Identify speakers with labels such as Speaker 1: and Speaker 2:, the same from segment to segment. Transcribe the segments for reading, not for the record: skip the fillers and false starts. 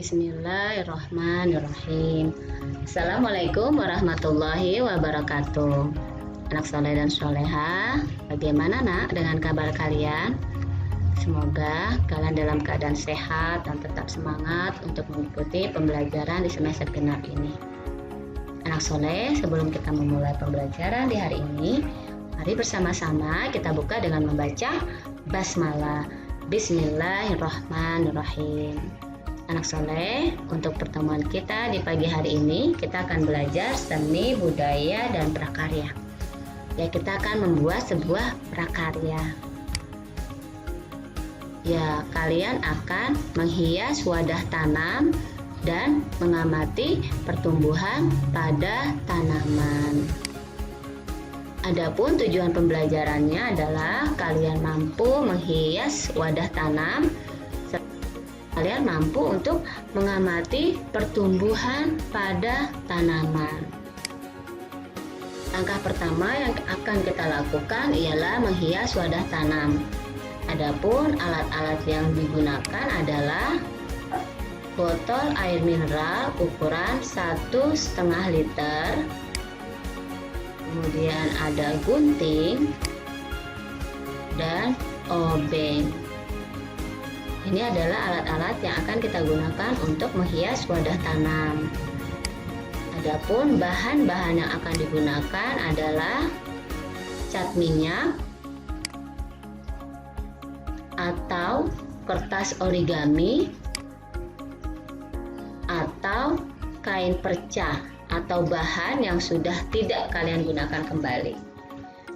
Speaker 1: Bismillahirrahmanirrahim. Assalamualaikum warahmatullahi wabarakatuh. Anak soleh dan soleha, bagaimana nak dengan kabar kalian? Semoga kalian dalam keadaan sehat dan tetap semangat untuk mengikuti pembelajaran di semester genap ini. Anak soleh, sebelum kita memulai pembelajaran di hari ini, mari bersama-sama kita buka dengan membaca basmalah. Bismillahirrahmanirrahim. Anak soleh, untuk pertemuan kita di pagi hari ini, kita akan belajar seni, budaya, dan prakarya. Ya, kita akan membuat sebuah prakarya. Ya, kalian akan menghias wadah tanam dan mengamati pertumbuhan pada tanaman. Adapun tujuan pembelajarannya adalah kalian mampu menghias wadah tanam. Kalian mampu untuk mengamati pertumbuhan pada tanaman. Langkah pertama yang akan kita lakukan ialah menghias wadah tanam. Adapun alat-alat yang digunakan adalah botol air mineral ukuran 1,5 liter, kemudian ada gunting dan obeng. Ini adalah alat-alat yang akan kita gunakan untuk menghias wadah tanam. Adapun bahan-bahan yang akan digunakan adalah cat minyak atau kertas origami atau kain perca atau bahan yang sudah tidak kalian gunakan kembali.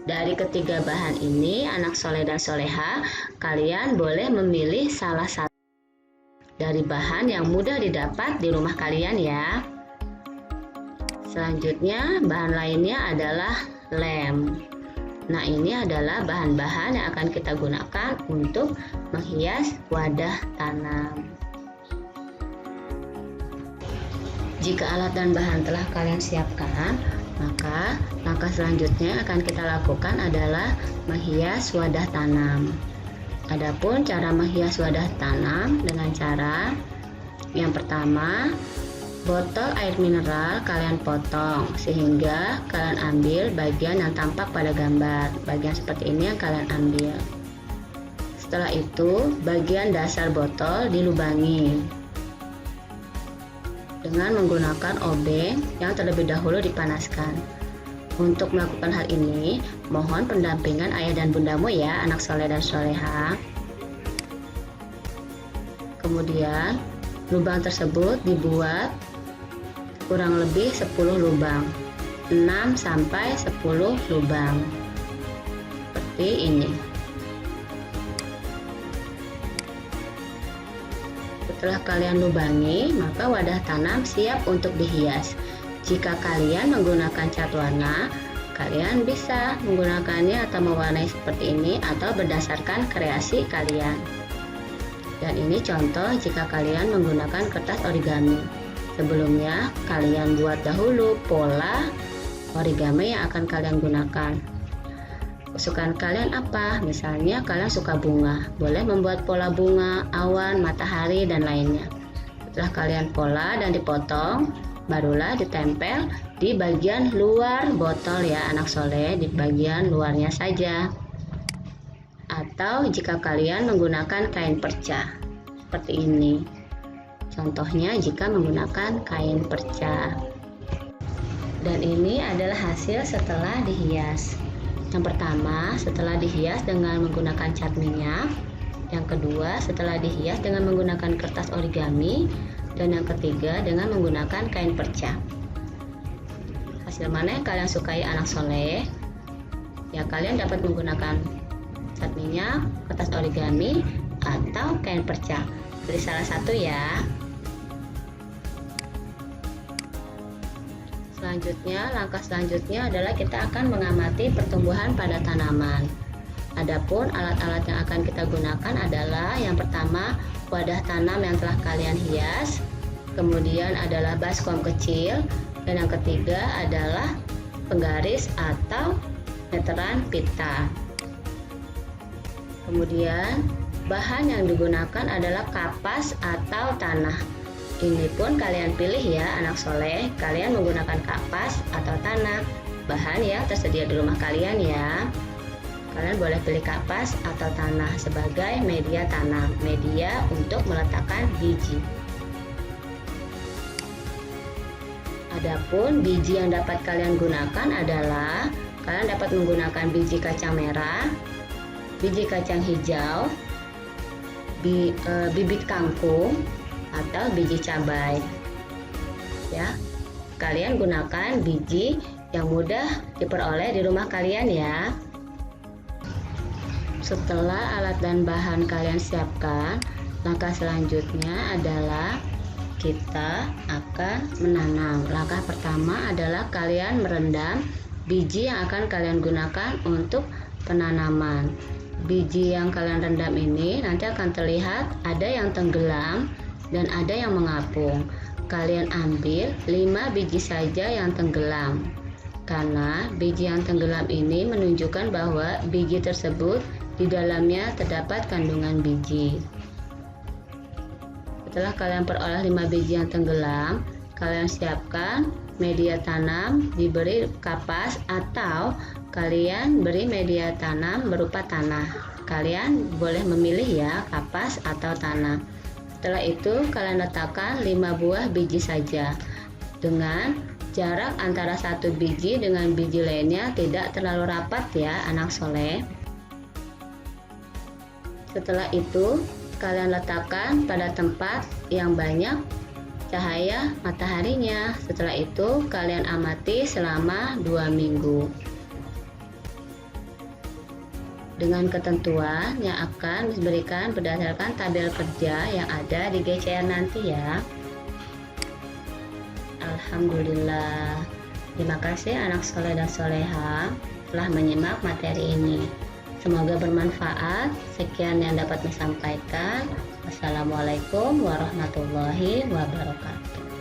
Speaker 1: Dari ketiga bahan ini, anak soleh dan soleha, kalian boleh memilih salah satu dari bahan yang mudah didapat di rumah kalian ya. Selanjutnya, bahan lainnya adalah lem. Nah, ini adalah bahan-bahan yang akan kita gunakan untuk menghias wadah tanam. Jika alat dan bahan telah kalian siapkan, maka langkah selanjutnya akan kita lakukan adalah menghias wadah tanam. Adapun cara menghias wadah tanam dengan cara yang pertama, botol air mineral kalian potong sehingga kalian ambil bagian yang tampak pada gambar. Bagian seperti ini yang kalian ambil. Setelah itu, bagian dasar botol dilubangi dengan menggunakan obeng yang terlebih dahulu dipanaskan. Untuk melakukan hal ini, mohon pendampingan ayah dan bundamu ya, anak soleh dan soleha. Kemudian, lubang tersebut dibuat kurang lebih 10 lubang, 6 sampai 10 lubang. Seperti ini. Setelah kalian lubangi, maka wadah tanam siap untuk dihias. Jika kalian menggunakan cat warna, kalian bisa menggunakannya atau mewarnai seperti ini atau berdasarkan kreasi kalian. Dan ini contoh jika kalian menggunakan kertas origami. Sebelumnya, kalian buat dahulu pola origami yang akan kalian gunakan. Kesukaan kalian apa? Misalnya kalian suka bunga, boleh membuat pola bunga, awan, matahari, dan lainnya. Setelah kalian pola dan dipotong, barulah ditempel di bagian luar botol ya anak soleh, di bagian luarnya saja. Atau jika kalian menggunakan kain perca, seperti ini. Contohnya jika menggunakan kain perca. Dan ini adalah hasil setelah dihias. Yang pertama, setelah dihias dengan menggunakan cat minyak. Yang kedua, setelah dihias dengan menggunakan kertas origami. Dan yang ketiga, dengan menggunakan kain perca. Hasil mana yang kalian sukai anak soleh? Ya, kalian dapat menggunakan cat minyak, kertas origami, atau kain perca. Pilih salah satu ya. Langkah selanjutnya adalah kita akan mengamati pertumbuhan pada tanaman. Adapun alat-alat yang akan kita gunakan adalah yang pertama, wadah tanam yang telah kalian hias, kemudian adalah baskom kecil, dan yang ketiga adalah penggaris atau meteran pita. Kemudian bahan yang digunakan adalah kapas atau tanah. Ini pun kalian pilih ya anak soleh, kalian menggunakan kapas atau tanah, bahan yang tersedia di rumah kalian ya. Kalian boleh pilih kapas atau tanah sebagai media tanam, media untuk meletakkan biji. Adapun biji yang dapat kalian gunakan adalah kalian dapat menggunakan biji kacang merah, biji kacang hijau, bibit kangkung, atau biji cabai. Ya, kalian gunakan biji yang mudah diperoleh di rumah kalian ya. Setelah alat dan bahan kalian siapkan, langkah selanjutnya adalah kita akan menanam. Langkah pertama adalah kalian merendam biji yang akan kalian gunakan untuk penanaman. Biji yang kalian rendam ini nanti akan terlihat ada yang tenggelam dan ada yang mengapung. Kalian ambil 5 biji saja yang tenggelam, karena biji yang tenggelam ini menunjukkan bahwa biji tersebut di dalamnya terdapat kandungan biji. Setelah kalian peroleh 5 biji yang tenggelam, kalian siapkan media tanam, diberi kapas atau kalian beri media tanam berupa tanah. Kalian boleh memilih ya, kapas atau tanah. Setelah itu kalian letakkan 5 buah biji saja dengan jarak antara satu biji dengan biji lainnya tidak terlalu rapat ya anak soleh. Setelah itu kalian letakkan pada tempat yang banyak cahaya mataharinya. Setelah itu kalian amati selama 2 minggu dengan ketentuan yang akan diberikan berdasarkan tabel kerja yang ada di GCR nanti ya. Alhamdulillah. Terima kasih anak soleh dan soleha telah menyimak materi ini. Semoga bermanfaat. Sekian yang dapat disampaikan. Wassalamualaikum warahmatullahi wabarakatuh.